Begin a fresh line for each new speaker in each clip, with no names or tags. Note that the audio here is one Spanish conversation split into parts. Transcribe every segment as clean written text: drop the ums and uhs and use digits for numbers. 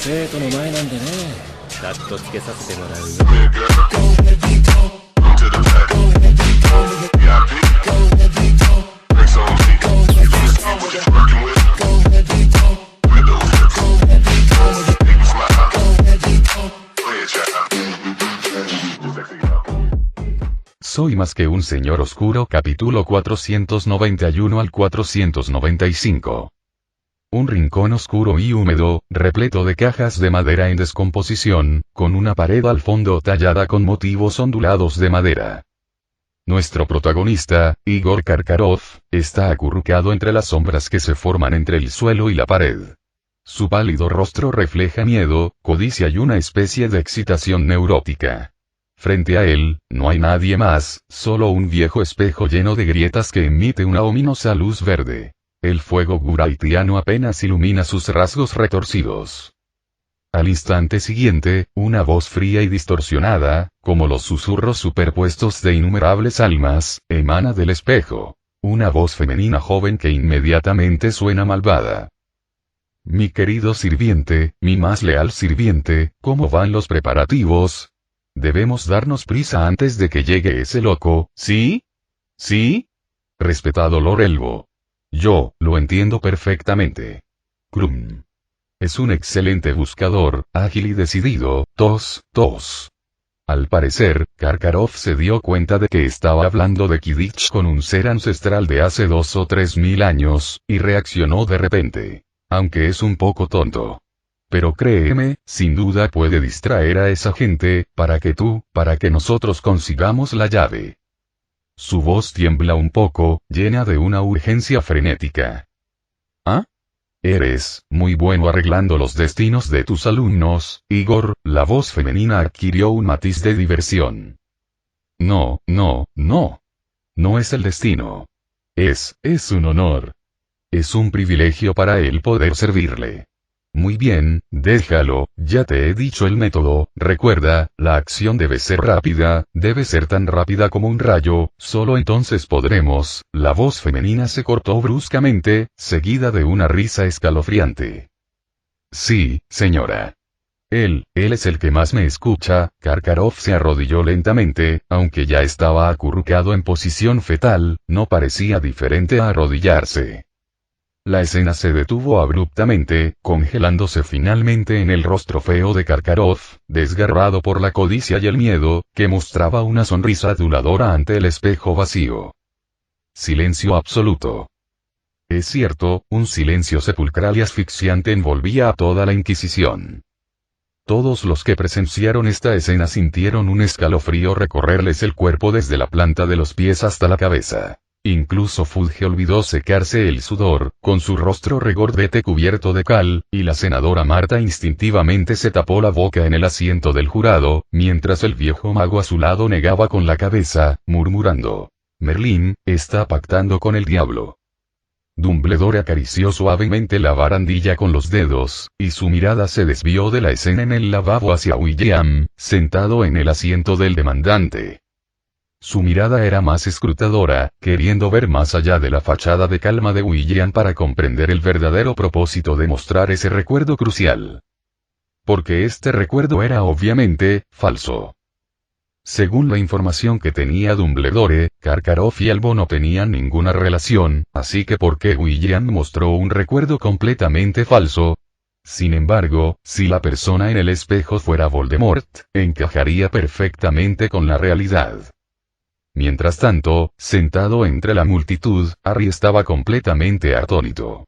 生徒の前なんでね。カットつけさせてもらうよ。
Soy más que un señor oscuro, capítulo 491 al 495. Un rincón oscuro y húmedo, repleto de cajas de madera en descomposición, con una pared al fondo tallada con motivos ondulados de madera. Nuestro protagonista, Igor Karkarov, está acurrucado entre las sombras que se forman entre el suelo y la pared. Su pálido rostro refleja miedo, codicia y una especie de excitación neurótica. Frente a él, no hay nadie más, solo un viejo espejo lleno de grietas que emite una ominosa luz verde. El fuego guraitiano apenas ilumina sus rasgos retorcidos. Al instante siguiente, una voz fría y distorsionada, como los susurros superpuestos de innumerables almas, emana del espejo. Una voz femenina joven que inmediatamente suena malvada. Mi querido sirviente, mi más leal sirviente, ¿cómo van los preparativos? Debemos darnos prisa antes de que llegue ese loco, ¿sí? ¿Sí? Respetado Lord Elbo. Yo, lo entiendo perfectamente. Krum. Es un excelente buscador, ágil y decidido, tos. Al parecer, Karkarov se dio cuenta de que estaba hablando de Kidditch con un ser ancestral de hace 2 o 3 mil años, y reaccionó de repente. Aunque es un poco tonto. Pero créeme, sin duda puede distraer a esa gente, para que nosotros consigamos la llave. Su voz tiembla un poco, llena de una urgencia frenética. ¿Ah? Eres muy bueno arreglando los destinos de tus alumnos, Igor. La voz femenina adquirió un matiz de diversión. No. No es el destino. Es un honor. Es un privilegio para él poder servirle. Muy bien, déjalo, ya te he dicho el método, recuerda, la acción debe ser rápida, debe ser tan rápida como un rayo, solo entonces podremos. La voz femenina se cortó bruscamente, seguida de una risa escalofriante. Sí, señora. Él es el que más me escucha. Karkarov se arrodilló lentamente, aunque ya estaba acurrucado en posición fetal, no parecía diferente a arrodillarse. La escena se detuvo abruptamente, congelándose finalmente en el rostro feo de Karkarov, desgarrado por la codicia y el miedo, que mostraba una sonrisa aduladora ante el espejo vacío. Silencio absoluto. Es cierto, un silencio sepulcral y asfixiante envolvía a toda la Inquisición. Todos los que presenciaron esta escena sintieron un escalofrío recorrerles el cuerpo desde la planta de los pies hasta la cabeza. Incluso Fudge olvidó secarse el sudor, con su rostro regordete cubierto de cal, y la senadora Marta instintivamente se tapó la boca en el asiento del jurado, mientras el viejo mago a su lado negaba con la cabeza, murmurando: Merlín, está pactando con el diablo. Dumbledore acarició suavemente la barandilla con los dedos, y su mirada se desvió de la escena en el lavabo hacia William, sentado en el asiento del demandante. Su mirada era más escrutadora, queriendo ver más allá de la fachada de calma de William para comprender el verdadero propósito de mostrar ese recuerdo crucial. Porque este recuerdo era obviamente falso. Según la información que tenía Dumbledore, Karkarov y Elbo no tenían ninguna relación, así que ¿por qué William mostró un recuerdo completamente falso? Sin embargo, si la persona en el espejo fuera Voldemort, encajaría perfectamente con la realidad. Mientras tanto, sentado entre la multitud, Harry estaba completamente atónito.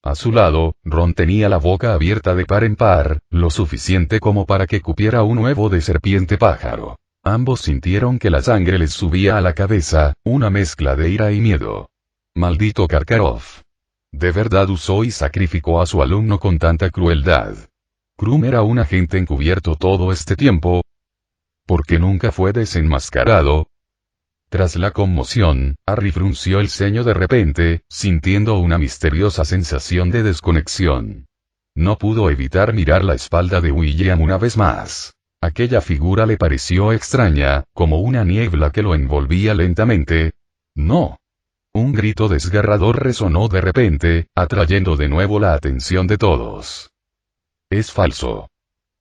A su lado, Ron tenía la boca abierta de par en par, lo suficiente como para que cupiera un huevo de serpiente pájaro. Ambos sintieron que la sangre les subía a la cabeza, una mezcla de ira y miedo. Maldito Karkarov. ¿De verdad usó y sacrificó a su alumno con tanta crueldad? ¿Krum era un agente encubierto todo este tiempo? ¿Por qué nunca fue desenmascarado? Tras la conmoción, Harry frunció el ceño de repente, sintiendo una misteriosa sensación de desconexión. No pudo evitar mirar la espalda de William una vez más. Aquella figura le pareció extraña, como una niebla que lo envolvía lentamente. ¡No! Un grito desgarrador resonó de repente, atrayendo de nuevo la atención de todos. Es falso.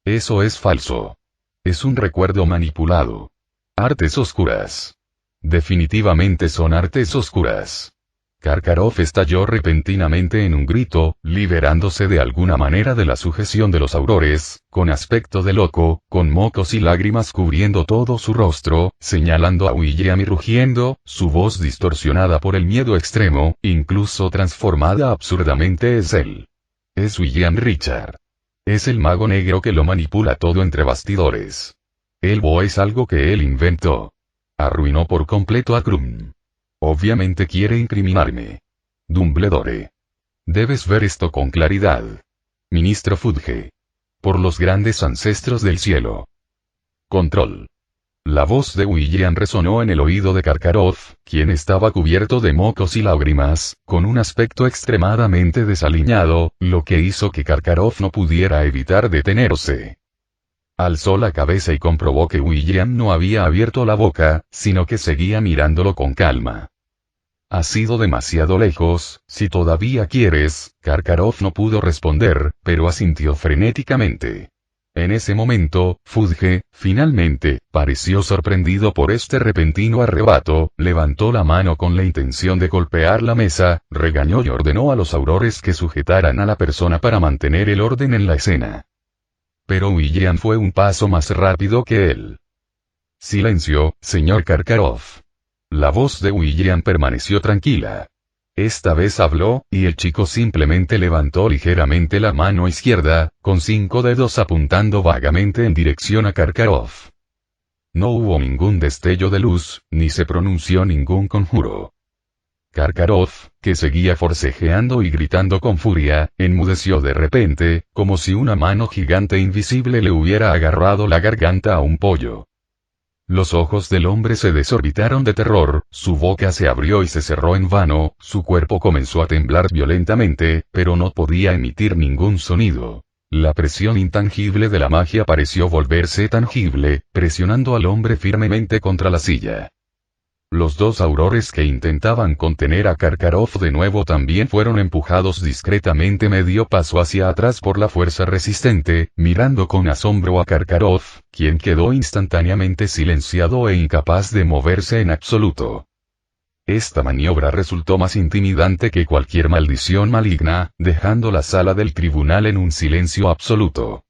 Eso es falso. Es un recuerdo manipulado. Artes oscuras. Definitivamente son artes oscuras. Karkaroff estalló repentinamente en un grito, liberándose de alguna manera de la sujeción de los aurores, con aspecto de loco, con mocos y lágrimas cubriendo todo su rostro, señalando a William y rugiendo, su voz distorsionada por el miedo extremo, incluso transformada absurdamente. Es él. Es William Richard. Es el mago negro que lo manipula todo entre bastidores. Elbow es algo que él inventó. Arruinó por completo a Krum. Obviamente quiere incriminarme. Dumbledore. Debes ver esto con claridad. Ministro Fudge. Por los grandes ancestros del cielo. Control. La voz de William resonó en el oído de Karkaroff, quien estaba cubierto de mocos y lágrimas, con un aspecto extremadamente desaliñado, lo que hizo que Karkaroff no pudiera evitar detenerse. Alzó la cabeza y comprobó que William no había abierto la boca, sino que seguía mirándolo con calma. Has ido demasiado lejos, si todavía quieres. Karkaroff no pudo responder, pero asintió frenéticamente. En ese momento, Fudge, finalmente, pareció sorprendido por este repentino arrebato, levantó la mano con la intención de golpear la mesa, regañó y ordenó a los aurores que sujetaran a la persona para mantener el orden en la escena. Pero William fue un paso más rápido que él. Silencio, señor Karkaroff. La voz de William permaneció tranquila. Esta vez habló, y el chico simplemente levantó ligeramente la mano izquierda, con 5 dedos apuntando vagamente en dirección a Karkaroff. No hubo ningún destello de luz, ni se pronunció ningún conjuro. Karkaroff, que seguía forcejeando y gritando con furia, enmudeció de repente, como si una mano gigante invisible le hubiera agarrado la garganta a un pollo. Los ojos del hombre se desorbitaron de terror, su boca se abrió y se cerró en vano, su cuerpo comenzó a temblar violentamente, pero no podía emitir ningún sonido. La presión intangible de la magia pareció volverse tangible, presionando al hombre firmemente contra la silla. Los dos aurores que intentaban contener a Karkaroff de nuevo también fueron empujados discretamente medio paso hacia atrás por la fuerza resistente, mirando con asombro a Karkaroff, quien quedó instantáneamente silenciado e incapaz de moverse en absoluto. Esta maniobra resultó más intimidante que cualquier maldición maligna, dejando la sala del tribunal en un silencio absoluto.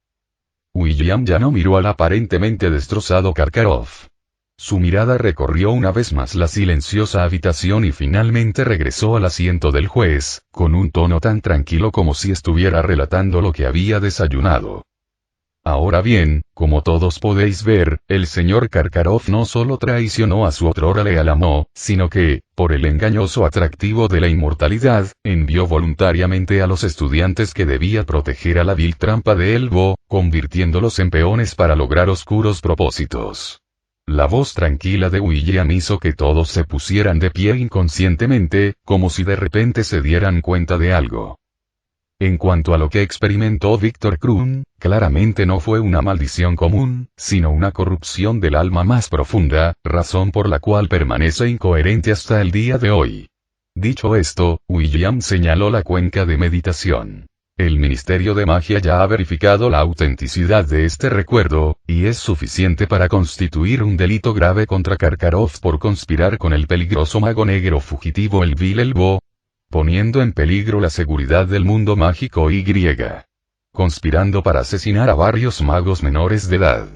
William ya no miró al aparentemente destrozado Karkaroff. Su mirada recorrió una vez más la silenciosa habitación y finalmente regresó al asiento del juez, con un tono tan tranquilo como si estuviera relatando lo que había desayunado. Ahora bien, como todos podéis ver, el señor Karkaroff no solo traicionó a su otrora leal amo, sino que, por el engañoso atractivo de la inmortalidad, envió voluntariamente a los estudiantes que debía proteger a la vil trampa de Elbow, convirtiéndolos en peones para lograr oscuros propósitos. La voz tranquila de William hizo que todos se pusieran de pie inconscientemente, como si de repente se dieran cuenta de algo. En cuanto a lo que experimentó Víctor Krum, claramente no fue una maldición común, sino una corrupción del alma más profunda, razón por la cual permanece incoherente hasta el día de hoy. Dicho esto, William señaló la cuenca de meditación. El Ministerio de Magia ya ha verificado la autenticidad de este recuerdo, y es suficiente para constituir un delito grave contra Karkaroff por conspirar con el peligroso mago negro fugitivo el vil Elbow, poniendo en peligro la seguridad del mundo mágico y griega. Conspirando para asesinar a varios magos menores de edad.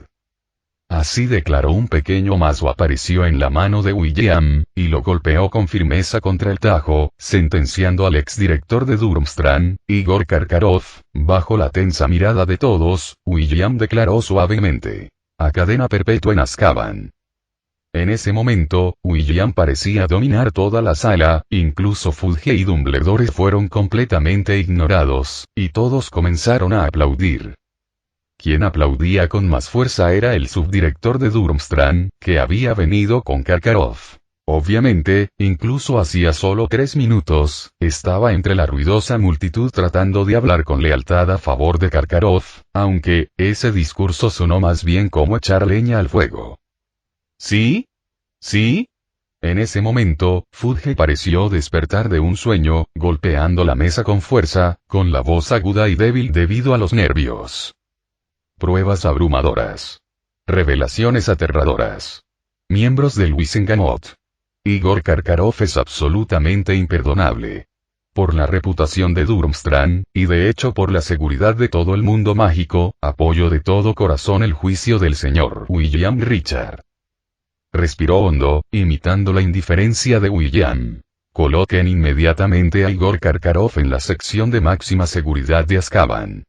Así declaró un pequeño mazo apareció en la mano de William, y lo golpeó con firmeza contra el tajo, sentenciando al exdirector de Durmstrang, Igor Karkaroff, bajo la tensa mirada de todos, William declaró suavemente. A cadena perpetua en Azkaban. En ese momento, William parecía dominar toda la sala, incluso Fudge y Dumbledore fueron completamente ignorados, y todos comenzaron a aplaudir. Quien aplaudía con más fuerza era el subdirector de Durmstrang, que había venido con Karkaroff. Obviamente, incluso hacía solo 3 minutos, estaba entre la ruidosa multitud tratando de hablar con lealtad a favor de Karkaroff, aunque, ese discurso sonó más bien como echar leña al fuego. ¿Sí? ¿Sí? En ese momento, Fudge pareció despertar de un sueño, golpeando la mesa con fuerza, con la voz aguda y débil debido a los nervios. Pruebas abrumadoras. Revelaciones aterradoras. Miembros del Wizengamot. Igor Karkaroff es absolutamente imperdonable. Por la reputación de Durmstrang, y de hecho por la seguridad de todo el mundo mágico, apoyo de todo corazón el juicio del señor William Richard. Respiró hondo, imitando la indiferencia de William. Coloquen inmediatamente a Igor Karkaroff en la sección de máxima seguridad de Azkaban.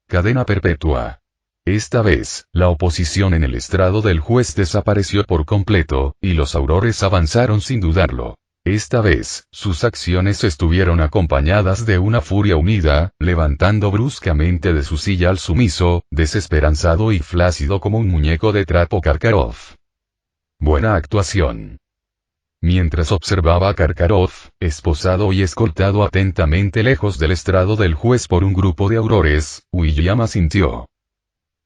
Cadena perpetua. Esta vez, la oposición en el estrado del juez desapareció por completo, y los aurores avanzaron sin dudarlo. Esta vez, sus acciones estuvieron acompañadas de una furia unida, levantando bruscamente de su silla al sumiso, desesperanzado y flácido como un muñeco de trapo Karkaroff. Buena actuación. Mientras observaba a Karkaroff, esposado y escoltado atentamente lejos del estrado del juez por un grupo de aurores, William asintió.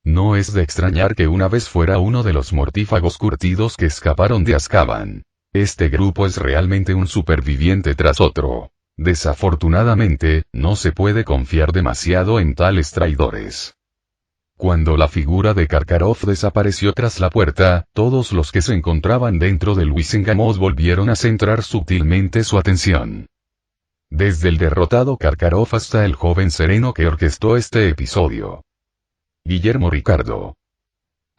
No es de extrañar que una vez fuera uno de los mortífagos curtidos que escaparon de Azkaban. Este grupo es realmente un superviviente tras otro. Desafortunadamente, no se puede confiar demasiado en tales traidores. Cuando la figura de Karkaroff desapareció tras la puerta, todos los que se encontraban dentro del Wizengamot volvieron a centrar sutilmente su atención. Desde el derrotado Karkaroff hasta el joven sereno que orquestó este episodio. Guillermo Ricardo.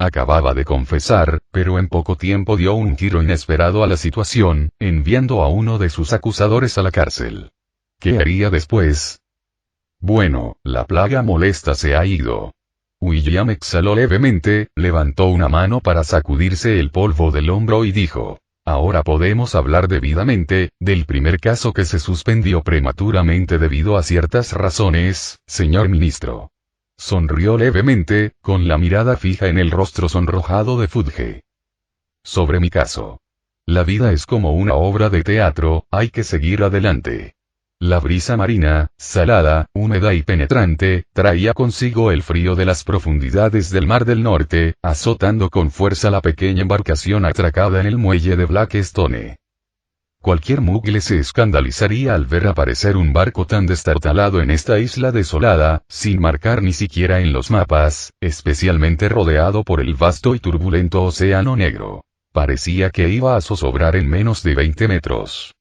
Acababa de confesar, pero en poco tiempo dio un giro inesperado a la situación, enviando a uno de sus acusadores a la cárcel. ¿Qué haría después? Bueno, la plaga molesta se ha ido. William exhaló levemente, levantó una mano para sacudirse el polvo del hombro y dijo: ahora podemos hablar debidamente, del primer caso que se suspendió prematuramente debido a ciertas razones, señor ministro. Sonrió levemente, con la mirada fija en el rostro sonrojado de Fudge. Sobre mi caso. La vida es como una obra de teatro, hay que seguir adelante. La brisa marina, salada, húmeda y penetrante, traía consigo el frío de las profundidades del Mar del Norte, azotando con fuerza la pequeña embarcación atracada en el muelle de Blackstone. Cualquier mugle se escandalizaría al ver aparecer un barco tan destartalado en esta isla desolada, sin marcar ni siquiera en los mapas, especialmente rodeado por el vasto y turbulento Océano Negro. Parecía que iba a zozobrar en menos de 20 metros.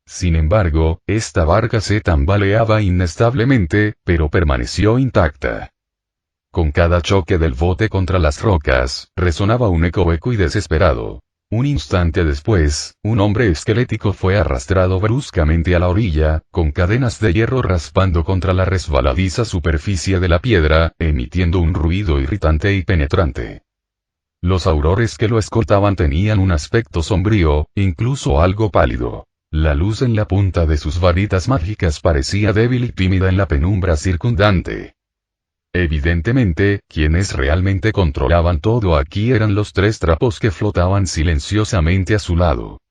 Sin embargo, esta barca se tambaleaba inestablemente, pero permaneció intacta. Con cada choque del bote contra las rocas, resonaba un eco hueco y desesperado. Un instante después, un hombre esquelético fue arrastrado bruscamente a la orilla, con cadenas de hierro raspando contra la resbaladiza superficie de la piedra, emitiendo un ruido irritante y penetrante. Los aurores que lo escoltaban tenían un aspecto sombrío, incluso algo pálido. La luz en la punta de sus varitas mágicas parecía débil y tímida en la penumbra circundante. Evidentemente, quienes realmente controlaban todo aquí eran los tres trapos que flotaban silenciosamente a su lado.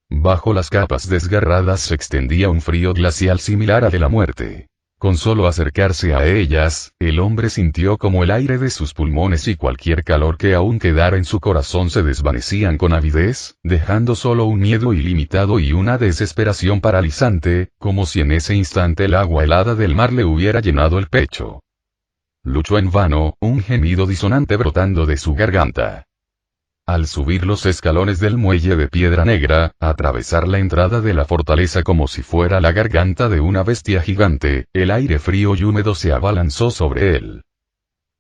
Bajo las capas desgarradas se extendía un frío glacial similar al de la muerte. Con solo acercarse a ellas, el hombre sintió como el aire de sus pulmones y cualquier calor que aún quedara en su corazón se desvanecían con avidez, dejando solo un miedo ilimitado y una desesperación paralizante, como si en ese instante el agua helada del mar le hubiera llenado el pecho. Luchó en vano, un gemido disonante brotando de su garganta. Al subir los escalones del muelle de piedra negra, atravesar la entrada de la fortaleza como si fuera la garganta de una bestia gigante, el aire frío y húmedo se abalanzó sobre él.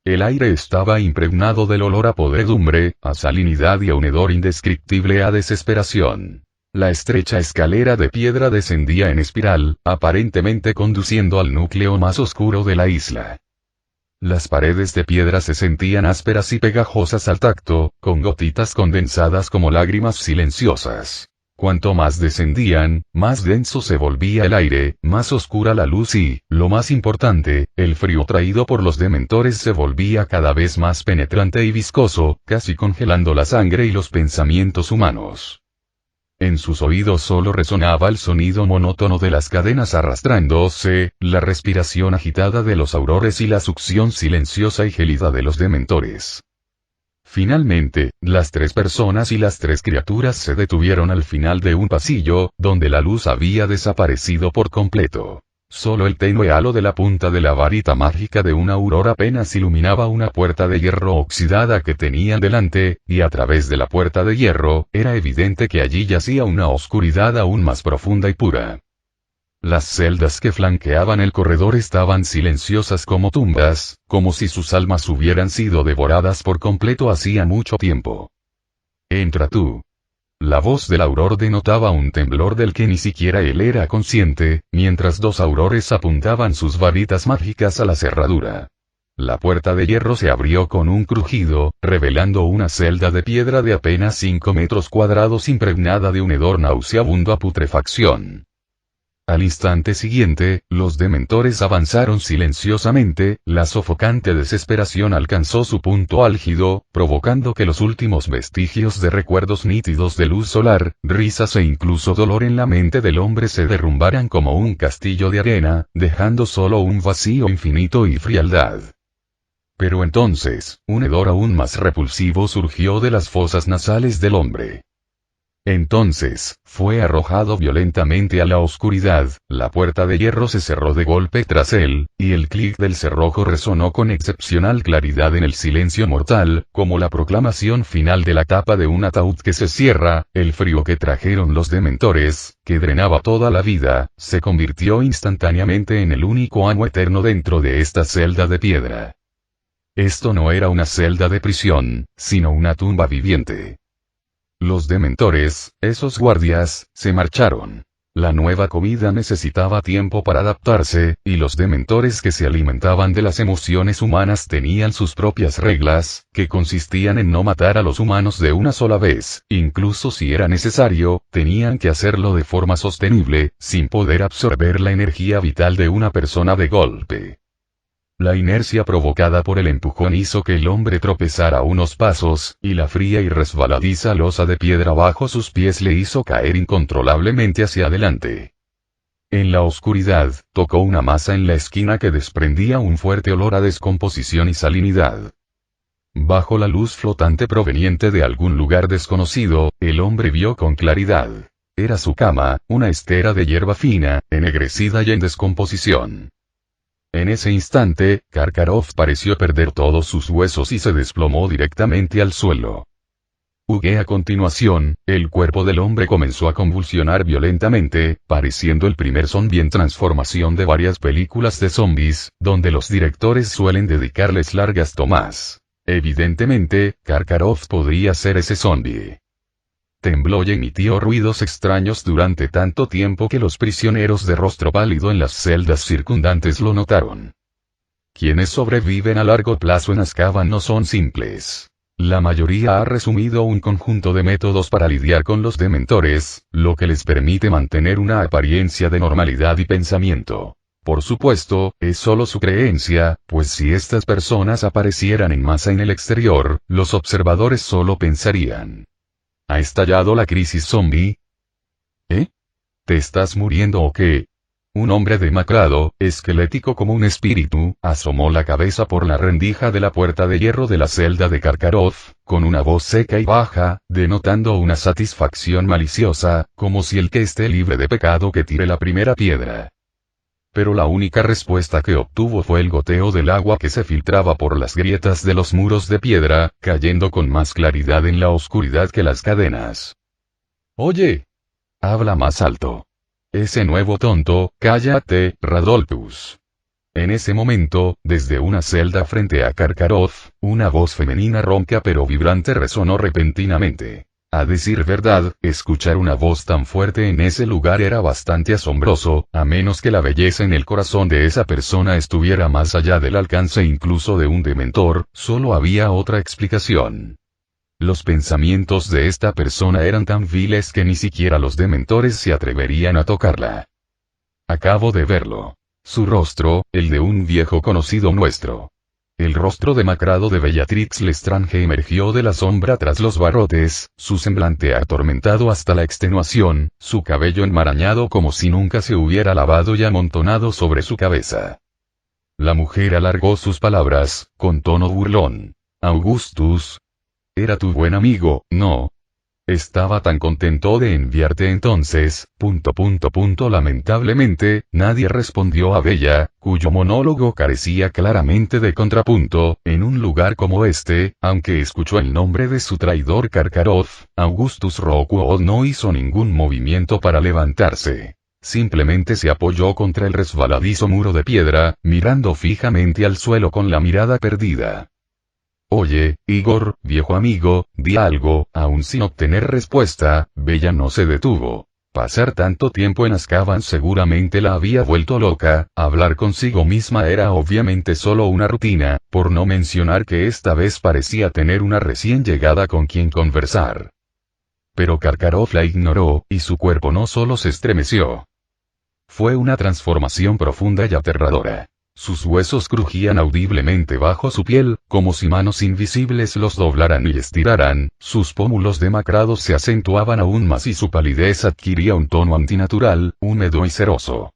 El aire estaba impregnado del olor a podredumbre, a salinidad y a un hedor indescriptible a desesperación. La estrecha escalera de piedra descendía en espiral, aparentemente conduciendo al núcleo más oscuro de la isla. Las paredes de piedra se sentían ásperas y pegajosas al tacto, con gotitas condensadas como lágrimas silenciosas. Cuanto más descendían, más denso se volvía el aire, más oscura la luz y, lo más importante, el frío traído por los dementores se volvía cada vez más penetrante y viscoso, casi congelando la sangre y los pensamientos humanos. En sus oídos solo resonaba el sonido monótono de las cadenas arrastrándose, la respiración agitada de los aurores y la succión silenciosa y gélida de los dementores. Finalmente, las 3 personas y las 3 criaturas se detuvieron al final de un pasillo, donde la luz había desaparecido por completo. Solo el tenue halo de la punta de la varita mágica de una aurora apenas iluminaba una puerta de hierro oxidada que tenían delante, y a través de la puerta de hierro, era evidente que allí yacía una oscuridad aún más profunda y pura. Las celdas que flanqueaban el corredor estaban silenciosas como tumbas, como si sus almas hubieran sido devoradas por completo hacía mucho tiempo. «Entra tú». La voz del auror denotaba un temblor del que ni siquiera él era consciente, mientras 2 aurores apuntaban sus varitas mágicas a la cerradura. La puerta de hierro se abrió con un crujido, revelando una celda de piedra de apenas 5 metros cuadrados impregnada de un hedor nauseabundo a putrefacción. Al instante siguiente, los dementores avanzaron silenciosamente, la sofocante desesperación alcanzó su punto álgido, provocando que los últimos vestigios de recuerdos nítidos de luz solar, risas e incluso dolor en la mente del hombre se derrumbaran como un castillo de arena, dejando solo un vacío infinito y frialdad. Pero entonces, un hedor aún más repulsivo surgió de las fosas nasales del hombre. Entonces, fue arrojado violentamente a la oscuridad, la puerta de hierro se cerró de golpe tras él, y el clic del cerrojo resonó con excepcional claridad en el silencio mortal, como la proclamación final de la tapa de un ataúd que se cierra. El frío que trajeron los dementores, que drenaba toda la vida, se convirtió instantáneamente en el único amo eterno dentro de esta celda de piedra. Esto no era una celda de prisión, sino una tumba viviente. Los dementores, esos guardias, se marcharon. La nueva comida necesitaba tiempo para adaptarse, y los dementores que se alimentaban de las emociones humanas tenían sus propias reglas, que consistían en no matar a los humanos de una sola vez, incluso si era necesario, tenían que hacerlo de forma sostenible, sin poder absorber la energía vital de una persona de golpe. La inercia provocada por el empujón hizo que el hombre tropezara unos pasos, y la fría y resbaladiza losa de piedra bajo sus pies le hizo caer incontrolablemente hacia adelante. En la oscuridad, tocó una masa en la esquina que desprendía un fuerte olor a descomposición y salinidad. Bajo la luz flotante proveniente de algún lugar desconocido, el hombre vio con claridad. Era su cama, una estera de hierba fina, ennegrecida y en descomposición. En ese instante, Karkaroff pareció perder todos sus huesos y se desplomó directamente al suelo. A continuación, el cuerpo del hombre comenzó a convulsionar violentamente, pareciendo el primer zombie en transformación de varias películas de zombies, donde los directores suelen dedicarles largas tomas. Evidentemente, Karkaroff podría ser ese zombie. Tembló y emitió ruidos extraños durante tanto tiempo que los prisioneros de rostro pálido en las celdas circundantes lo notaron. Quienes sobreviven a largo plazo en Azkaban no son simples. La mayoría ha resumido un conjunto de métodos para lidiar con los dementores, lo que les permite mantener una apariencia de normalidad y pensamiento. Por supuesto, es solo su creencia, pues si estas personas aparecieran en masa en el exterior, los observadores solo pensarían: ¿ha estallado la crisis zombie? ¿Eh? ¿Te estás muriendo o qué? Un hombre demacrado, esquelético como un espíritu, asomó la cabeza por la rendija de la puerta de hierro de la celda de Karkaroff, con una voz seca y baja, denotando una satisfacción maliciosa, como si el que esté libre de pecado que tire la primera piedra. Pero la única respuesta que obtuvo fue el goteo del agua que se filtraba por las grietas de los muros de piedra, cayendo con más claridad en la oscuridad que las cadenas. «Oye. Habla más alto. Ese nuevo tonto, cállate, Radolphus». En ese momento, desde una celda frente a Karkaroff, una voz femenina ronca pero vibrante resonó repentinamente. A decir verdad, escuchar una voz tan fuerte en ese lugar era bastante asombroso, a menos que la belleza en el corazón de esa persona estuviera más allá del alcance incluso de un dementor. Solo había otra explicación. Los pensamientos de esta persona eran tan viles que ni siquiera los dementores se atreverían a tocarla. Acabo de verlo. Su rostro, el de un viejo conocido nuestro. El rostro demacrado de Bellatrix Lestrange emergió de la sombra tras los barrotes, su semblante atormentado hasta la extenuación, su cabello enmarañado como si nunca se hubiera lavado y amontonado sobre su cabeza. La mujer alargó sus palabras, con tono burlón. «Augustus. Era tu buen amigo, ¿no? Estaba tan contento de enviarte entonces, ... Lamentablemente, nadie respondió a Bella, cuyo monólogo carecía claramente de contrapunto. En un lugar como este, aunque escuchó el nombre de su traidor Karkaroff, Augustus Rookwood no hizo ningún movimiento para levantarse. Simplemente se apoyó contra el resbaladizo muro de piedra, mirando fijamente al suelo con la mirada perdida. Oye, Igor, viejo amigo, di algo. Aún sin obtener respuesta, Bella no se detuvo. Pasar tanto tiempo en Azkaban seguramente la había vuelto loca. Hablar consigo misma era obviamente solo una rutina, por no mencionar que esta vez parecía tener una recién llegada con quien conversar. Pero Karkaroff la ignoró, y su cuerpo no solo se estremeció. Fue una transformación profunda y aterradora. Sus huesos crujían audiblemente bajo su piel, como si manos invisibles los doblaran y estiraran. Sus pómulos demacrados se acentuaban aún más y su palidez adquiría un tono antinatural, húmedo y ceroso.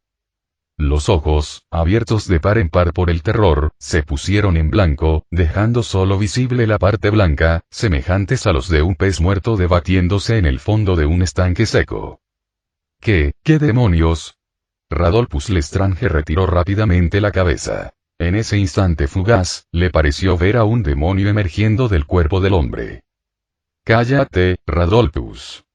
Los ojos, abiertos de par en par por el terror, se pusieron en blanco, dejando solo visible la parte blanca, semejantes a los de un pez muerto debatiéndose en el fondo de un estanque seco. ¿Qué demonios? Radolfus Lestrange retiró rápidamente la cabeza. En ese instante fugaz, le pareció ver a un demonio emergiendo del cuerpo del hombre. Cállate, Radolfus.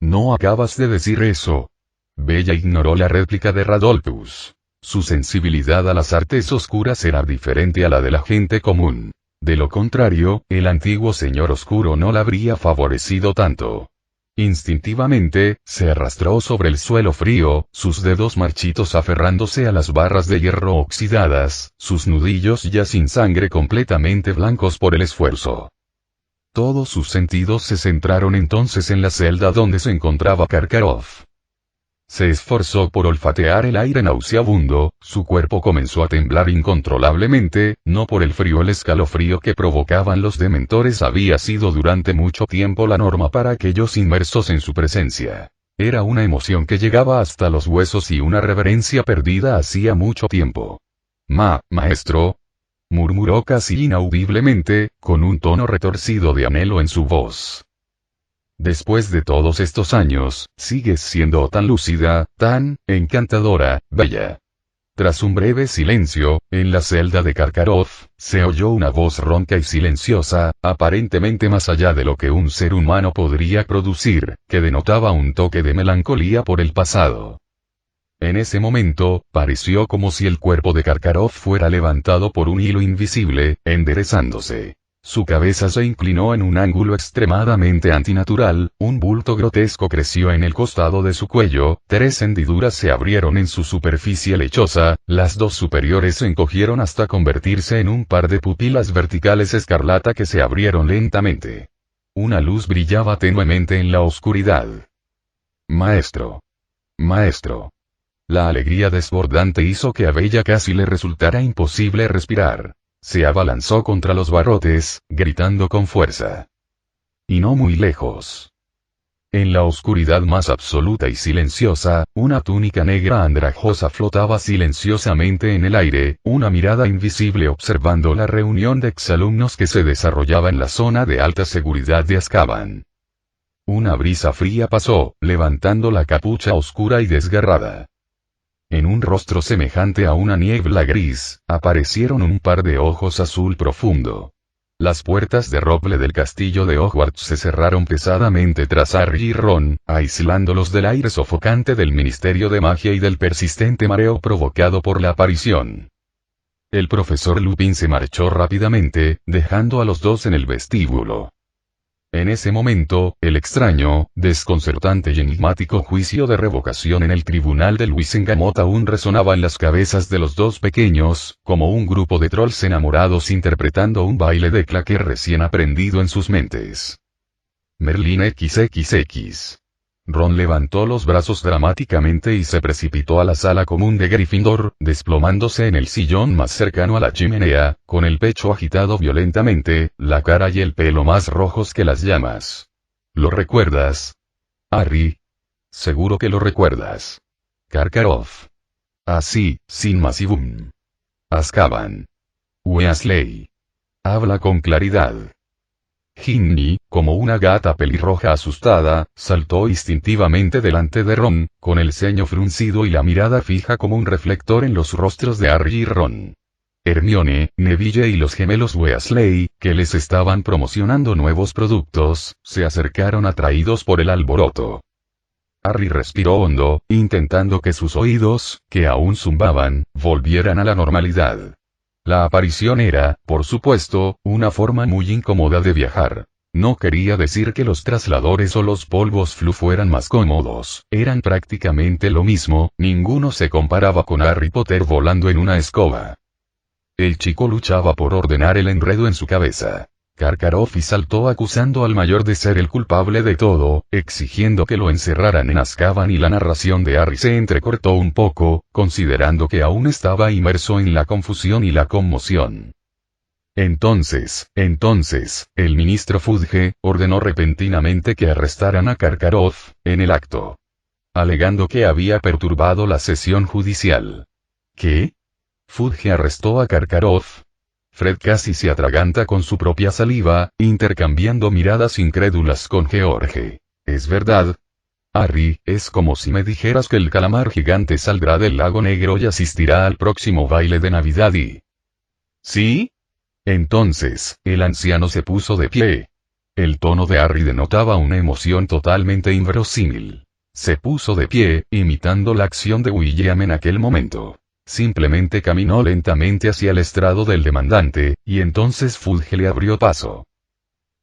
No acabas de decir eso. Bella ignoró la réplica de Radolfus. Su sensibilidad a las artes oscuras era diferente a la de la gente común. De lo contrario, el antiguo señor oscuro no la habría favorecido tanto. Instintivamente, se arrastró sobre el suelo frío, sus dedos marchitos aferrándose a las barras de hierro oxidadas, sus nudillos ya sin sangre completamente blancos por el esfuerzo. Todos sus sentidos se centraron entonces en la celda donde se encontraba Karkaroff. Se esforzó por olfatear el aire nauseabundo, su cuerpo comenzó a temblar incontrolablemente, no por el frío. El escalofrío que provocaban los dementores había sido durante mucho tiempo la norma para aquellos inmersos en su presencia. Era una emoción que llegaba hasta los huesos y una reverencia perdida hacía mucho tiempo. Maestro, murmuró casi inaudiblemente, con un tono retorcido de anhelo en su voz. Después de todos estos años, sigues siendo tan lúcida, tan encantadora, Bella. Tras un breve silencio, en la celda de Karkaroff, se oyó una voz ronca y silenciosa, aparentemente más allá de lo que un ser humano podría producir, que denotaba un toque de melancolía por el pasado. En ese momento, pareció como si el cuerpo de Karkaroff fuera levantado por un hilo invisible, enderezándose. Su cabeza se inclinó en un ángulo extremadamente antinatural, un bulto grotesco creció en el costado de su cuello, 3 hendiduras se abrieron en su superficie lechosa, las 2 superiores se encogieron hasta convertirse en un par de pupilas verticales escarlata que se abrieron lentamente. Una luz brillaba tenuemente en la oscuridad. Maestro. Maestro. La alegría desbordante hizo que a Bella casi le resultara imposible respirar. Se abalanzó contra los barrotes, gritando con fuerza. Y no muy lejos. En la oscuridad más absoluta y silenciosa, una túnica negra andrajosa flotaba silenciosamente en el aire, una mirada invisible observando la reunión de exalumnos que se desarrollaba en la zona de alta seguridad de Azkaban. Una brisa fría pasó, levantando la capucha oscura y desgarrada. En un rostro semejante a una niebla gris, aparecieron un par de ojos azul profundo. Las puertas de roble del castillo de Hogwarts se cerraron pesadamente tras Harry y Ron, aislándolos del aire sofocante del Ministerio de Magia y del persistente mareo provocado por la aparición. El profesor Lupin se marchó rápidamente, dejando a los dos en el vestíbulo. En ese momento, el extraño, desconcertante y enigmático juicio de revocación en el tribunal de Wisengamot aún resonaba en las cabezas de los dos pequeños, como un grupo de trolls enamorados interpretando un baile de claqué recién aprendido en sus mentes. Merlín XXX. Ron levantó los brazos dramáticamente y se precipitó a la sala común de Gryffindor, desplomándose en el sillón más cercano a la chimenea, con el pecho agitado violentamente, la cara y el pelo más rojos que las llamas. ¿Lo recuerdas? Harry. Seguro que lo recuerdas. Karkaroff. Así, sin más y boom. Azkaban. Weasley. Habla con claridad. Ginny, como una gata pelirroja asustada, saltó instintivamente delante de Ron, con el ceño fruncido y la mirada fija como un reflector en los rostros de Harry y Ron. Hermione, Neville y los gemelos Weasley, que les estaban promocionando nuevos productos, se acercaron atraídos por el alboroto. Harry respiró hondo, intentando que sus oídos, que aún zumbaban, volvieran a la normalidad. La aparición era, por supuesto, una forma muy incómoda de viajar. No quería decir que los trasladores o los polvos flu fueran más cómodos, eran prácticamente lo mismo, ninguno se comparaba con Harry Potter volando en una escoba. El chico luchaba por ordenar el enredo en su cabeza. Karkaroff saltó acusando al mayor de ser el culpable de todo, exigiendo que lo encerraran en Azkaban y la narración de Harry se entrecortó un poco, considerando que aún estaba inmerso en la confusión y la conmoción. Entonces, el ministro Fudge, ordenó repentinamente que arrestaran a Karkaroff, en el acto. Alegando que había perturbado la sesión judicial. ¿Qué? Fudge arrestó a Karkaroff. Fred casi se atraganta con su propia saliva, intercambiando miradas incrédulas con George. ¿Es verdad? Harry, es como si me dijeras que el calamar gigante saldrá del lago negro y asistirá al próximo baile de Navidad y... ¿Sí? Entonces, el anciano se puso de pie. El tono de Harry denotaba una emoción totalmente inverosímil. Se puso de pie, imitando la acción de William en aquel momento. Simplemente caminó lentamente hacia el estrado del demandante, y entonces Fudge le abrió paso.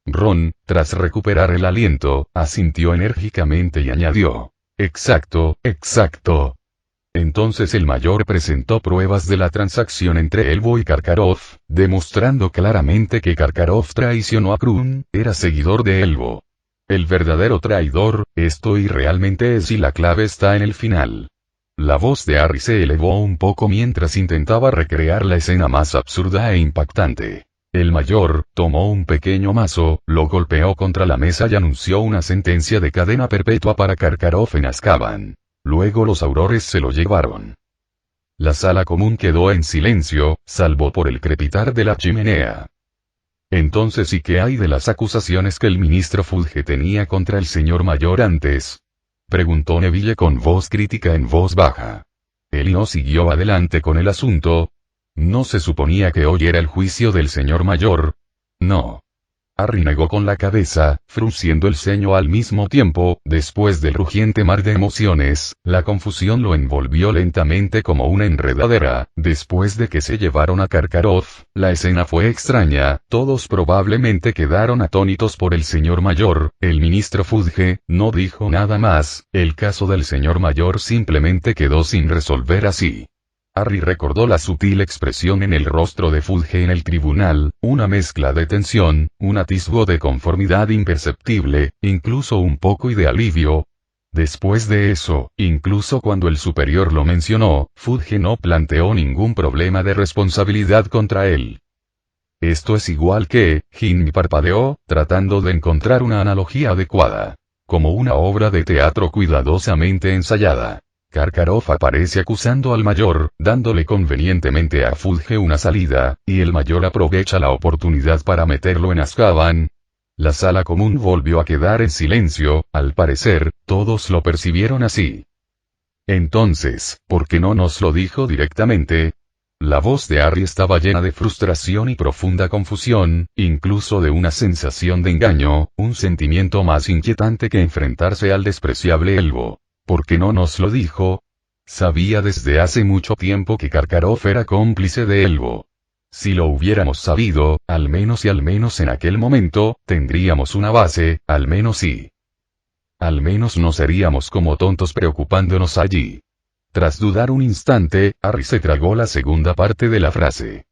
Ron, tras recuperar el aliento, asintió enérgicamente y añadió: Exacto. Entonces el mayor presentó pruebas de la transacción entre Elbow y Karkaroff, demostrando claramente que Karkaroff traicionó a Krum, era seguidor de Elbow. El verdadero traidor, esto y realmente es y la clave está en el final. La voz de Harry se elevó un poco mientras intentaba recrear la escena más absurda e impactante. El mayor, tomó un pequeño mazo, lo golpeó contra la mesa y anunció una sentencia de cadena perpetua para Karkaroff en Azkaban. Luego los aurores se lo llevaron. La sala común quedó en silencio, salvo por el crepitar de la chimenea. Entonces, ¿y qué hay de las acusaciones que el ministro Fudge tenía contra el señor mayor antes? Preguntó Neville con voz crítica en voz baja. Él no siguió adelante con el asunto. ¿No se suponía que hoy era el juicio del señor mayor? No. Harry negó con la cabeza, frunciendo el ceño al mismo tiempo. Después del rugiente mar de emociones, la confusión lo envolvió lentamente como una enredadera. Después de que se llevaron a Karkaroff, la escena fue extraña, todos probablemente quedaron atónitos por el señor mayor. El ministro Fudge no dijo nada más, el caso del señor mayor simplemente quedó sin resolver así. Harry recordó la sutil expresión en el rostro de Fudge en el tribunal, una mezcla de tensión, un atisbo de conformidad imperceptible, incluso un poco y de alivio. Después de eso, incluso cuando el superior lo mencionó, Fudge no planteó ningún problema de responsabilidad contra él. Esto es igual que, Ginny parpadeó, tratando de encontrar una analogía adecuada. Como una obra de teatro cuidadosamente ensayada. Karkaroff aparece acusando al mayor, dándole convenientemente a Fudge una salida, y el mayor aprovecha la oportunidad para meterlo en Azkaban. La sala común volvió a quedar en silencio, al parecer, todos lo percibieron así. Entonces, ¿por qué no nos lo dijo directamente? La voz de Harry estaba llena de frustración y profunda confusión, incluso de una sensación de engaño, un sentimiento más inquietante que enfrentarse al despreciable Elbow. ¿Por qué no nos lo dijo? Sabía desde hace mucho tiempo que Karkaroff era cómplice de Elbow. Si lo hubiéramos sabido, al menos en aquel momento, tendríamos una base, al menos no seríamos como tontos preocupándonos allí. Tras dudar un instante, Harry se tragó la segunda parte de la frase.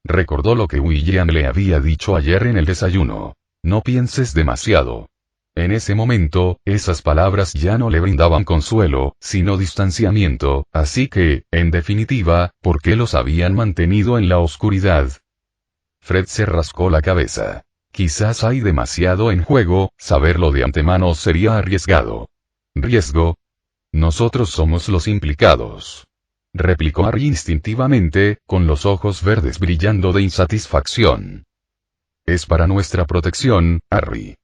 Recordó lo que William le había dicho ayer en el desayuno. No pienses demasiado. En ese momento, esas palabras ya no le brindaban consuelo, sino distanciamiento, así que, en definitiva, ¿por qué los habían mantenido en la oscuridad? Fred se rascó la cabeza. Quizás hay demasiado en juego, saberlo de antemano sería arriesgado. ¿Riesgo? Nosotros somos los implicados. Replicó Harry instintivamente, con los ojos verdes brillando de insatisfacción. Es para nuestra protección, Harry.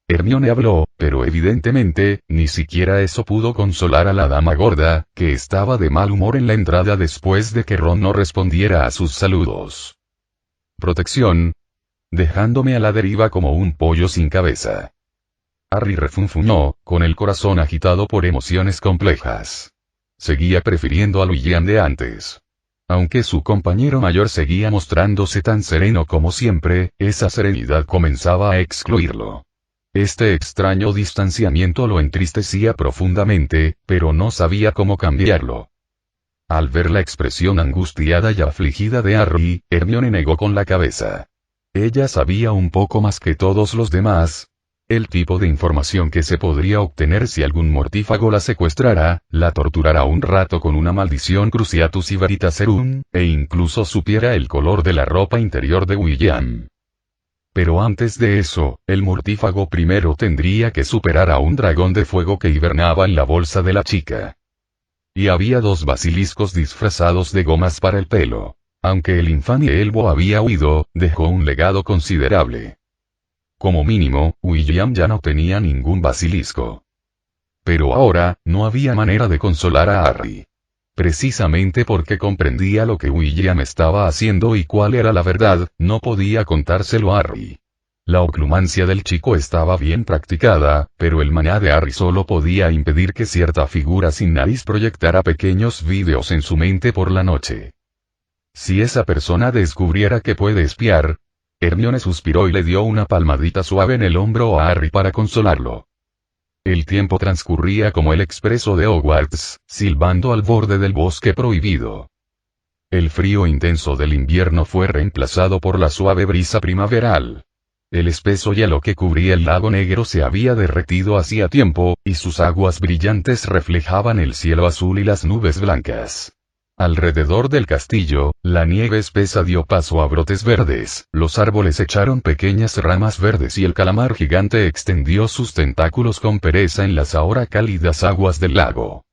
Hermione habló, pero evidentemente, ni siquiera eso pudo consolar a la dama gorda, que estaba de mal humor en la entrada después de que Ron no respondiera a sus saludos. Protección. Dejándome a la deriva como un pollo sin cabeza. Harry refunfuñó, con el corazón agitado por emociones complejas. Seguía prefiriendo a William de antes. Aunque su compañero mayor seguía mostrándose tan sereno como siempre, esa serenidad comenzaba a excluirlo. Este extraño distanciamiento lo entristecía profundamente, pero no sabía cómo cambiarlo. Al ver la expresión angustiada y afligida de Harry, Hermione negó con la cabeza. Ella sabía un poco más que todos los demás. El tipo de información que se podría obtener si algún mortífago la secuestrara, la torturara un rato con una maldición Cruciatus y Veritaserum, e incluso supiera el color de la ropa interior de William. Pero antes de eso, el mortífago primero tendría que superar a un dragón de fuego que hibernaba en la bolsa de la chica. Y había 2 basiliscos disfrazados de gomas para el pelo. Aunque el infame elfo había huido, dejó un legado considerable. Como mínimo, William ya no tenía ningún basilisco. Pero ahora, no había manera de consolar a Harry. Precisamente porque comprendía lo que William estaba haciendo y cuál era la verdad, no podía contárselo a Harry. La oclumancia del chico estaba bien practicada, pero el maná de Harry solo podía impedir que cierta figura sin nariz proyectara pequeños vídeos en su mente por la noche. Si esa persona descubriera que puede espiar... Hermione suspiró y le dio una palmadita suave en el hombro a Harry para consolarlo. El tiempo transcurría como el expreso de Hogwarts, silbando al borde del bosque prohibido. El frío intenso del invierno fue reemplazado por la suave brisa primaveral. El espeso hielo que cubría el lago negro se había derretido hacía tiempo, y sus aguas brillantes reflejaban el cielo azul y las nubes blancas. Alrededor del castillo, la nieve espesa dio paso a brotes verdes, los árboles echaron pequeñas ramas verdes y el calamar gigante extendió sus tentáculos con pereza en las ahora cálidas aguas del lago.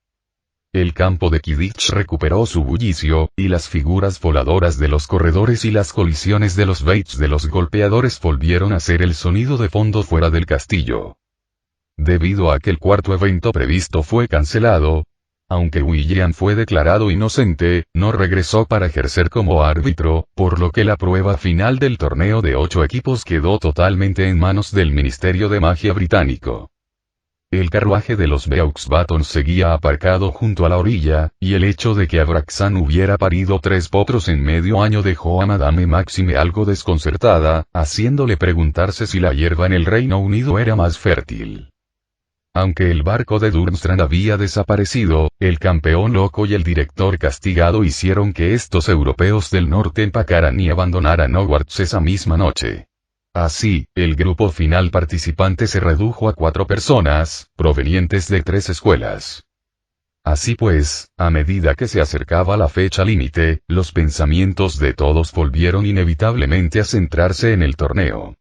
El campo de Quidditch recuperó su bullicio, y las figuras voladoras de los corredores y las colisiones de los baits de los golpeadores volvieron a ser el sonido de fondo fuera del castillo. Debido a que el cuarto evento previsto fue cancelado, aunque William fue declarado inocente, no regresó para ejercer como árbitro, por lo que la prueba final del torneo de 8 equipos quedó totalmente en manos del Ministerio de Magia británico. El carruaje de los Beaux Batons seguía aparcado junto a la orilla, y el hecho de que Abraxan hubiera parido 3 potros en medio año dejó a Madame Maxime algo desconcertada, haciéndole preguntarse si la hierba en el Reino Unido era más fértil. Aunque el barco de Durmstrang había desaparecido, el campeón loco y el director castigado hicieron que estos europeos del norte empacaran y abandonaran Hogwarts esa misma noche. Así, el grupo final participante se redujo a 4 personas, provenientes de 3 escuelas. Así pues, a medida que se acercaba la fecha límite, los pensamientos de todos volvieron inevitablemente a centrarse en el torneo.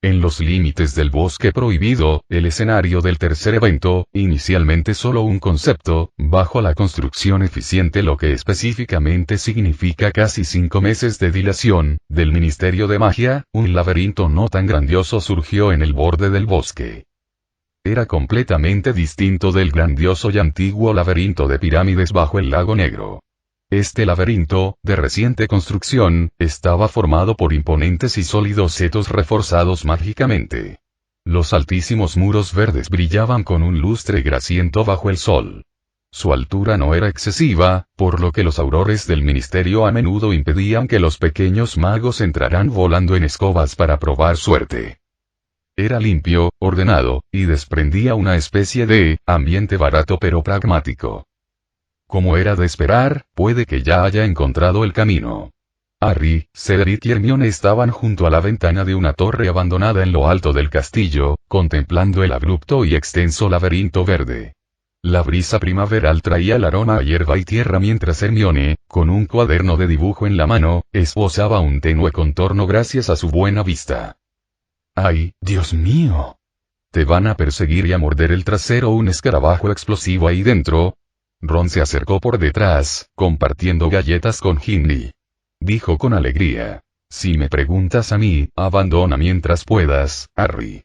En los límites del bosque prohibido, el escenario del tercer evento, inicialmente solo un concepto, bajo la construcción eficiente, lo que específicamente significa casi 5 meses de dilación, del Ministerio de Magia, un laberinto no tan grandioso surgió en el borde del bosque. Era completamente distinto del grandioso y antiguo laberinto de pirámides bajo el lago Negro. Este laberinto, de reciente construcción, estaba formado por imponentes y sólidos setos reforzados mágicamente. Los altísimos muros verdes brillaban con un lustre grasiento bajo el sol. Su altura no era excesiva, por lo que los aurores del ministerio a menudo impedían que los pequeños magos entraran volando en escobas para probar suerte. Era limpio, ordenado, y desprendía una especie de ambiente barato pero pragmático. Como era de esperar, puede que ya haya encontrado el camino. Harry, Cedric y Hermione estaban junto a la ventana de una torre abandonada en lo alto del castillo, contemplando el abrupto y extenso laberinto verde. La brisa primaveral traía el aroma a hierba y tierra mientras Hermione, con un cuaderno de dibujo en la mano, esbozaba un tenue contorno gracias a su buena vista. ¡Ay, Dios mío! ¿Te van a perseguir y a morder el trasero un escarabajo explosivo ahí dentro? Ron se acercó por detrás, compartiendo galletas con Ginny. Dijo con alegría. Si me preguntas a mí, abandona mientras puedas, Harry.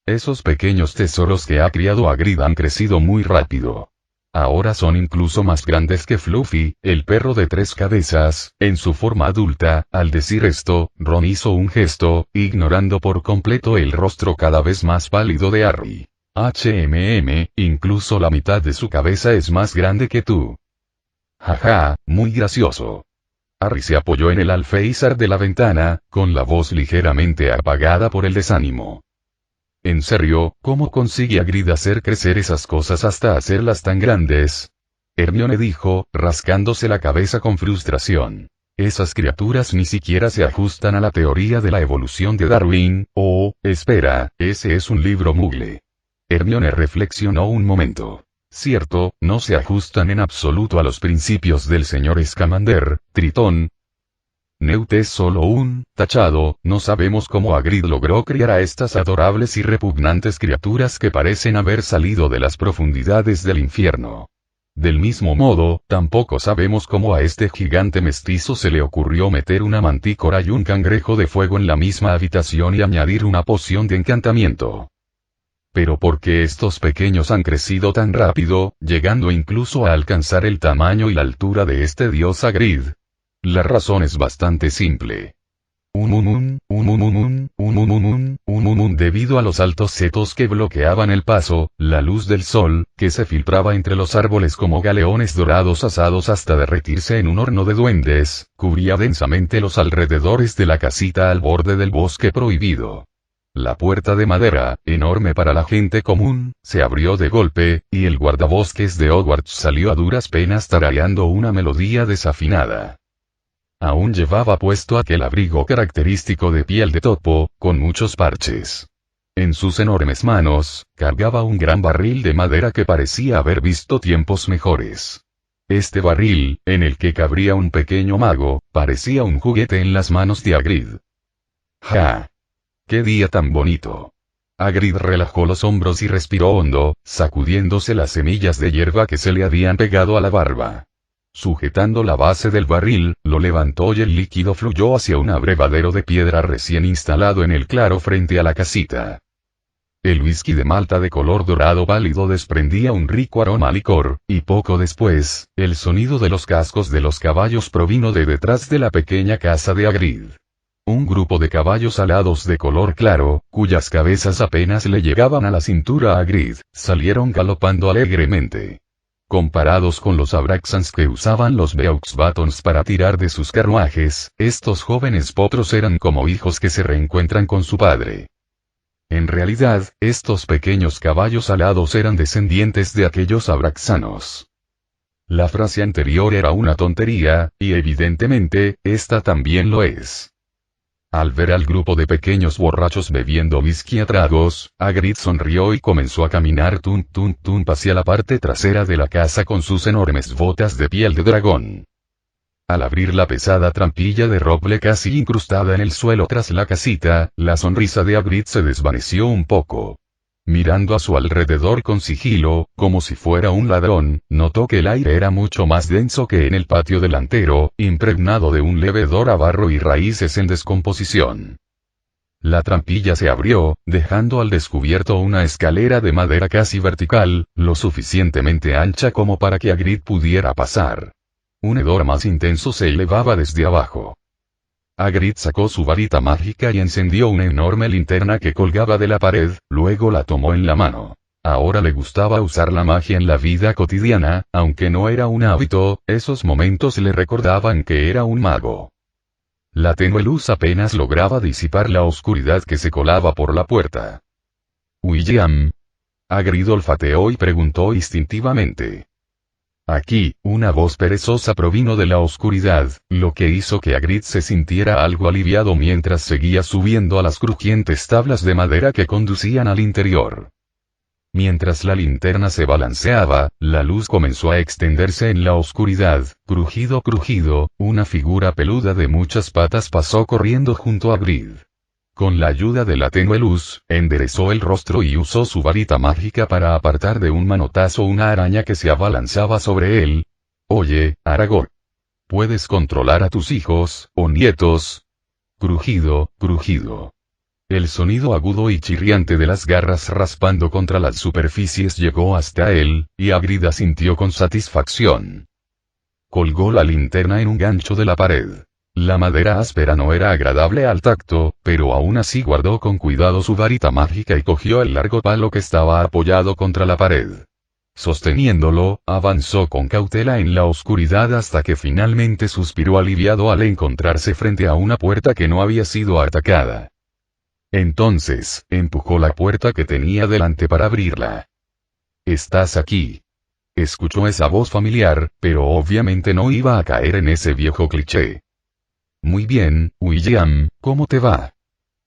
Esos pequeños tesoros que ha criado Hagrid han crecido muy rápido. Ahora son incluso más grandes que Fluffy, el perro de 3 cabezas, en su forma adulta. Al decir esto, Ron hizo un gesto, ignorando por completo el rostro cada vez más pálido de Harry. Incluso la mitad de su cabeza es más grande que tú. Jaja, muy gracioso. Harry se apoyó en el alféizar de la ventana, con la voz ligeramente apagada por el desánimo. ¿En serio, cómo consigue Hagrid hacer crecer esas cosas hasta hacerlas tan grandes? Hermione dijo, rascándose la cabeza con frustración. Esas criaturas ni siquiera se ajustan a la teoría de la evolución de Darwin. Oh, espera, ese es un libro Muggle. Hermione reflexionó un momento. Cierto, no se ajustan en absoluto a los principios del señor Scamander, Tritón. Newt es solo un tachado. No sabemos cómo Hagrid logró criar a estas adorables y repugnantes criaturas que parecen haber salido de las profundidades del infierno. Del mismo modo, tampoco sabemos cómo a este gigante mestizo se le ocurrió meter una mantícora y un cangrejo de fuego en la misma habitación y añadir una poción de encantamiento. Pero ¿por qué estos pequeños han crecido tan rápido, llegando incluso a alcanzar el tamaño y la altura de este dios Hagrid? La razón es bastante simple. Debido a los altos setos que bloqueaban el paso, la luz del sol, que se filtraba entre los árboles como galeones dorados asados hasta derretirse en un horno de duendes, cubría densamente los alrededores de la casita al borde del bosque prohibido. La puerta de madera, enorme para la gente común, se abrió de golpe, y el guardabosques de Hogwarts salió a duras penas tarareando una melodía desafinada. Aún llevaba puesto aquel abrigo característico de piel de topo, con muchos parches. En sus enormes manos, cargaba un gran barril de madera que parecía haber visto tiempos mejores. Este barril, en el que cabría un pequeño mago, parecía un juguete en las manos de Hagrid. ¡Ja! ¡Qué día tan bonito! Hagrid relajó los hombros y respiró hondo, sacudiéndose las semillas de hierba que se le habían pegado a la barba. Sujetando la base del barril, lo levantó y el líquido fluyó hacia un abrevadero de piedra recién instalado en el claro frente a la casita. El whisky de malta de color dorado pálido desprendía un rico aroma a licor, y poco después, el sonido de los cascos de los caballos provino de detrás de la pequeña casa de Hagrid. Un grupo de caballos alados de color claro, cuyas cabezas apenas le llegaban a la cintura a Hagrid, salieron galopando alegremente. Comparados con los Abraxans que usaban los Beauxbatons para tirar de sus carruajes, estos jóvenes potros eran como hijos que se reencuentran con su padre. En realidad, estos pequeños caballos alados eran descendientes de aquellos Abraxanos. La frase anterior era una tontería, y evidentemente, esta también lo es. Al ver al grupo de pequeños borrachos bebiendo whisky a tragos, Hagrid sonrió y comenzó a caminar hacia la parte trasera de la casa con sus enormes botas de piel de dragón. Al abrir la pesada trampilla de roble casi incrustada en el suelo tras la casita, la sonrisa de Hagrid se desvaneció un poco. Mirando a su alrededor con sigilo, como si fuera un ladrón, notó que el aire era mucho más denso que en el patio delantero, impregnado de un leve hedor a barro y raíces en descomposición. La trampilla se abrió, dejando al descubierto una escalera de madera casi vertical, lo suficientemente ancha como para que Hagrid pudiera pasar. Un hedor más intenso se elevaba desde abajo. Hagrid sacó su varita mágica y encendió una enorme linterna que colgaba de la pared, luego la tomó en la mano. Ahora le gustaba usar la magia en la vida cotidiana, aunque no era un hábito, esos momentos le recordaban que era un mago. La tenue luz apenas lograba disipar la oscuridad que se colaba por la puerta. «William». Hagrid olfateó y preguntó instintivamente. Aquí, una voz perezosa provino de la oscuridad, lo que hizo que Hagrid se sintiera algo aliviado mientras seguía subiendo a las crujientes tablas de madera que conducían al interior. Mientras la linterna se balanceaba, la luz comenzó a extenderse en la oscuridad. Crujido, una figura peluda de muchas patas pasó corriendo junto a Hagrid. Con la ayuda de la tenue luz, enderezó el rostro y usó su varita mágica para apartar de un manotazo una araña que se abalanzaba sobre él. «Oye, Aragorn. ¿Puedes controlar a tus hijos, o nietos?» crujido, crujido. El sonido agudo y chirriante de las garras raspando contra las superficies llegó hasta él, y Hagrid asintió con satisfacción. Colgó la linterna en un gancho de la pared. La madera áspera no era agradable al tacto, pero aún así guardó con cuidado su varita mágica y cogió el largo palo que estaba apoyado contra la pared. Sosteniéndolo, avanzó con cautela en la oscuridad hasta que finalmente suspiró aliviado al encontrarse frente a una puerta que no había sido atacada. Entonces, empujó la puerta que tenía delante para abrirla. «¿Estás aquí?», escuchó esa voz familiar, pero obviamente no iba a caer en ese viejo cliché. «Muy bien, William, ¿cómo te va?».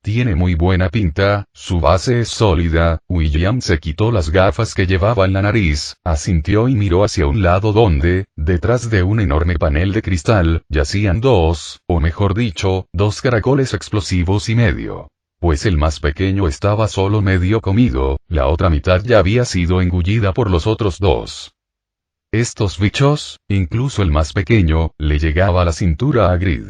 «Tiene muy buena pinta, su base es sólida». William se quitó las gafas que llevaba en la nariz, asintió y miró hacia un lado donde, detrás de un enorme panel de cristal, yacían dos, o mejor dicho, dos caracoles explosivos y medio. Pues el más pequeño estaba solo medio comido, la otra mitad ya había sido engullida por los otros dos. Estos bichos, incluso el más pequeño, le llegaba a la cintura a Hagrid.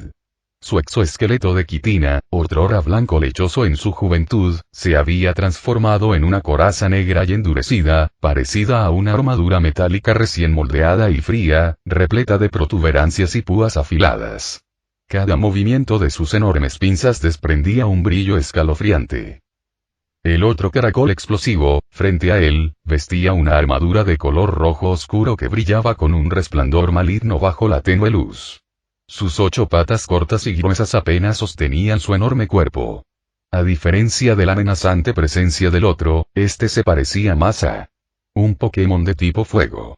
Su exoesqueleto de quitina, otrora blanco lechoso en su juventud, se había transformado en una coraza negra y endurecida, parecida a una armadura metálica recién moldeada y fría, repleta de protuberancias y púas afiladas. Cada movimiento de sus enormes pinzas desprendía un brillo escalofriante. El otro caracol explosivo, frente a él, vestía una armadura de color rojo oscuro que brillaba con un resplandor maligno bajo la tenue luz. Sus 8 patas cortas y gruesas apenas sostenían su enorme cuerpo. A diferencia de la amenazante presencia del otro, este se parecía más a un Pokémon de tipo fuego.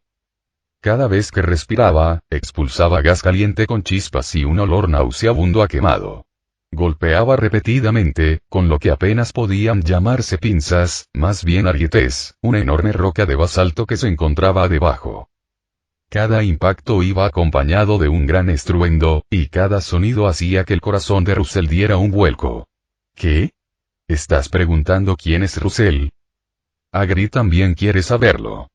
Cada vez que respiraba, expulsaba gas caliente con chispas y un olor nauseabundo a quemado. Golpeaba repetidamente, con lo que apenas podían llamarse pinzas, más bien arietes, una enorme roca de basalto que se encontraba debajo. Cada impacto iba acompañado de un gran estruendo, y cada sonido hacía que el corazón de Russell diera un vuelco. ¿Qué? ¿Estás preguntando quién es Russell? Hagrid también quiere saberlo.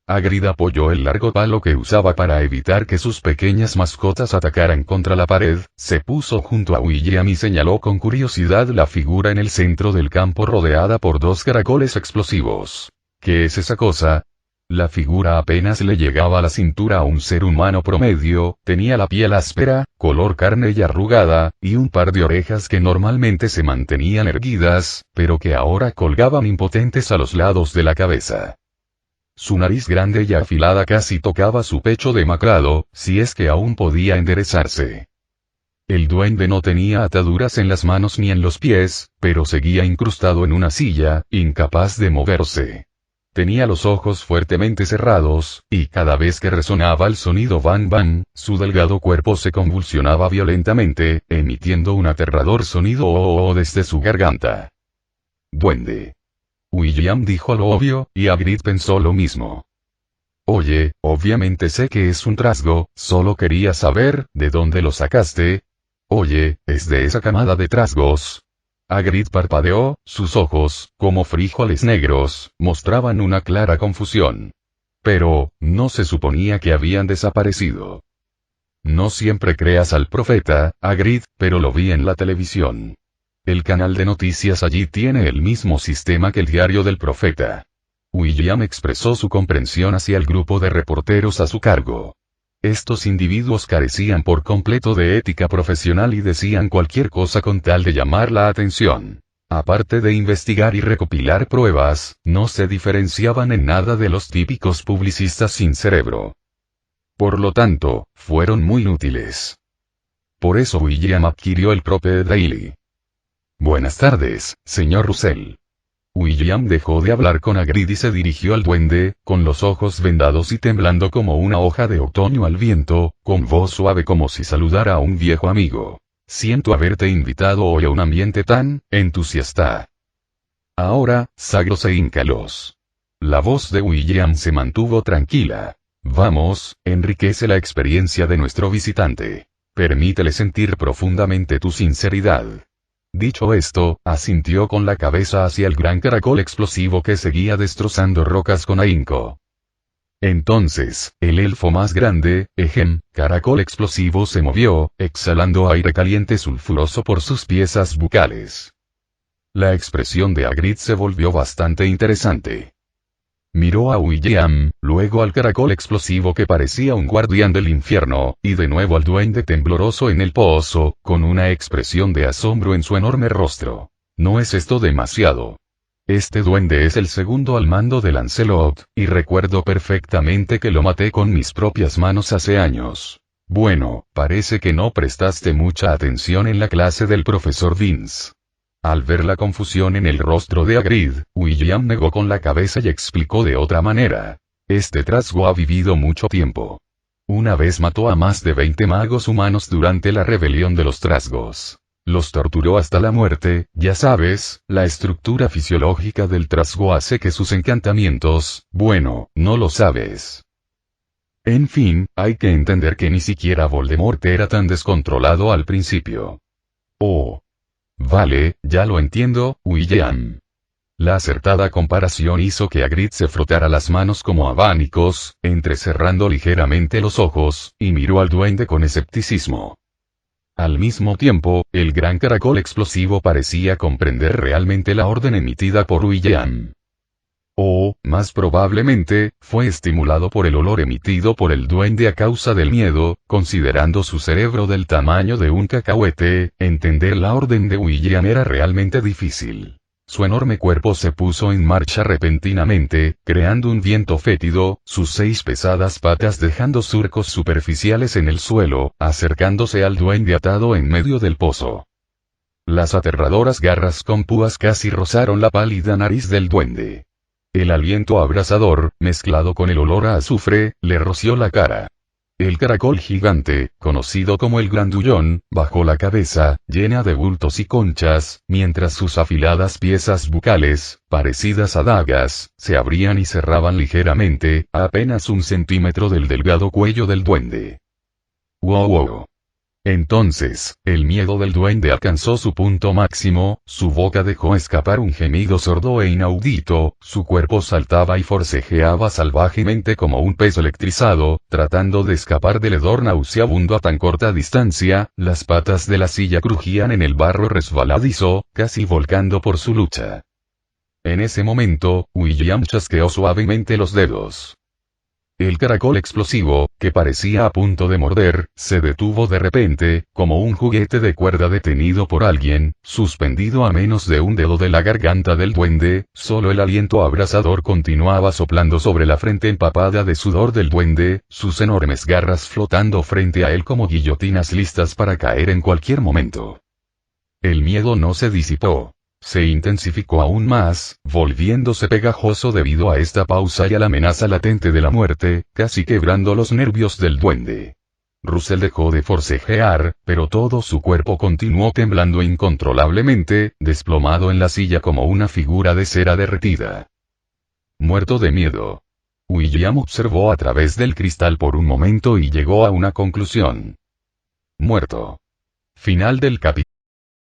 Hagrid apoyó el largo palo que usaba para evitar que sus pequeñas mascotas atacaran contra la pared, se puso junto a William y señaló con curiosidad la figura en el centro del campo rodeada por 2 caracoles explosivos. ¿Qué es esa cosa? La figura apenas le llegaba a la cintura a un ser humano promedio, tenía la piel áspera, color carne y arrugada, y un par de orejas que normalmente se mantenían erguidas, pero que ahora colgaban impotentes a los lados de la cabeza. Su nariz grande y afilada casi tocaba su pecho demacrado, si es que aún podía enderezarse. El duende no tenía ataduras en las manos ni en los pies, pero seguía incrustado en una silla, incapaz de moverse. Tenía los ojos fuertemente cerrados, y cada vez que resonaba el sonido bang bang, su delgado cuerpo se convulsionaba violentamente, emitiendo un aterrador sonido oh desde su garganta. «Duende», William dijo lo obvio, y Hagrid pensó lo mismo. «Oye, obviamente sé que es un trasgo, solo quería saber, ¿de dónde lo sacaste? Oye, ¿es de esa camada de trasgos?» Hagrid parpadeó, sus ojos, como frijoles negros, mostraban una clara confusión. Pero, ¿no se suponía que habían desaparecido? No siempre creas al profeta, Hagrid, pero lo vi en la televisión. El canal de noticias allí tiene el mismo sistema que el diario del profeta. William expresó su comprensión hacia el grupo de reporteros a su cargo. Estos individuos carecían por completo de ética profesional y decían cualquier cosa con tal de llamar la atención. Aparte de investigar y recopilar pruebas, no se diferenciaban en nada de los típicos publicistas sin cerebro. Por lo tanto, fueron muy útiles. Por eso William adquirió el Prope Daily. «Buenas tardes, señor Russell». William dejó de hablar con Hagrid y se dirigió al duende, con los ojos vendados y temblando como una hoja de otoño al viento, con voz suave como si saludara a un viejo amigo. «Siento haberte invitado hoy a un ambiente tan entusiasta. Ahora, sagros e íncalos». La voz de William se mantuvo tranquila. «Vamos, enriquece la experiencia de nuestro visitante. Permítele sentir profundamente tu sinceridad». Dicho esto, asintió con la cabeza hacia el gran caracol explosivo que seguía destrozando rocas con ahínco. Entonces, el elfo más grande, caracol explosivo se movió, exhalando aire caliente sulfuroso por sus piezas bucales. La expresión de Hagrid se volvió bastante interesante. Miró a William, luego al caracol explosivo que parecía un guardián del infierno, y de nuevo al duende tembloroso en el pozo, con una expresión de asombro en su enorme rostro. ¿No es esto demasiado? Este duende es el segundo al mando de Lancelot, y recuerdo perfectamente que lo maté con mis propias manos hace años. Bueno, parece que no prestaste mucha atención en la clase del profesor Vince. Al ver la confusión en el rostro de Hagrid, William negó con la cabeza y explicó de otra manera. Este trasgo ha vivido mucho tiempo. Una vez mató a más de 20 magos humanos durante la rebelión de los trasgos. Los torturó hasta la muerte, ya sabes, la estructura fisiológica del trasgo hace que sus encantamientos, bueno, no lo sabes. En fin, hay que entender que ni siquiera Voldemort era tan descontrolado al principio. Oh. Vale, ya lo entiendo, William. La acertada comparación hizo que Hagrid se frotara las manos como abanicos, entrecerrando ligeramente los ojos, y miró al duende con escepticismo. Al mismo tiempo, el gran caracol explosivo parecía comprender realmente la orden emitida por William. O, más probablemente, fue estimulado por el olor emitido por el duende a causa del miedo, considerando su cerebro del tamaño de un cacahuete, entender la orden de William era realmente difícil. Su enorme cuerpo se puso en marcha repentinamente, creando un viento fétido, sus 6 pesadas patas dejando surcos superficiales en el suelo, acercándose al duende atado en medio del pozo. Las aterradoras garras con púas casi rozaron la pálida nariz del duende. El aliento abrasador, mezclado con el olor a azufre, le roció la cara. El caracol gigante, conocido como el grandullón, bajó la cabeza, llena de bultos y conchas, mientras sus afiladas piezas bucales, parecidas a dagas, se abrían y cerraban ligeramente, a apenas 1 centímetro del delgado cuello del duende. ¡Wow! Entonces, el miedo del duende alcanzó su punto máximo, su boca dejó escapar un gemido sordo e inaudito, su cuerpo saltaba y forcejeaba salvajemente como un pez electrizado, tratando de escapar del hedor nauseabundo a tan corta distancia, las patas de la silla crujían en el barro resbaladizo, casi volcando por su lucha. En ese momento, William chasqueó suavemente los dedos. El caracol explosivo, que parecía a punto de morder, se detuvo de repente, como un juguete de cuerda detenido por alguien, suspendido a menos de un dedo de la garganta del duende, solo el aliento abrasador continuaba soplando sobre la frente empapada de sudor del duende, sus enormes garras flotando frente a él como guillotinas listas para caer en cualquier momento. El miedo no se disipó. Se intensificó aún más, volviéndose pegajoso debido a esta pausa y a la amenaza latente de la muerte, casi quebrando los nervios del duende. Russell dejó de forcejear, pero todo su cuerpo continuó temblando incontrolablemente, desplomado en la silla como una figura de cera derretida. Muerto de miedo. William observó a través del cristal por un momento y llegó a una conclusión. Muerto. Final del capítulo.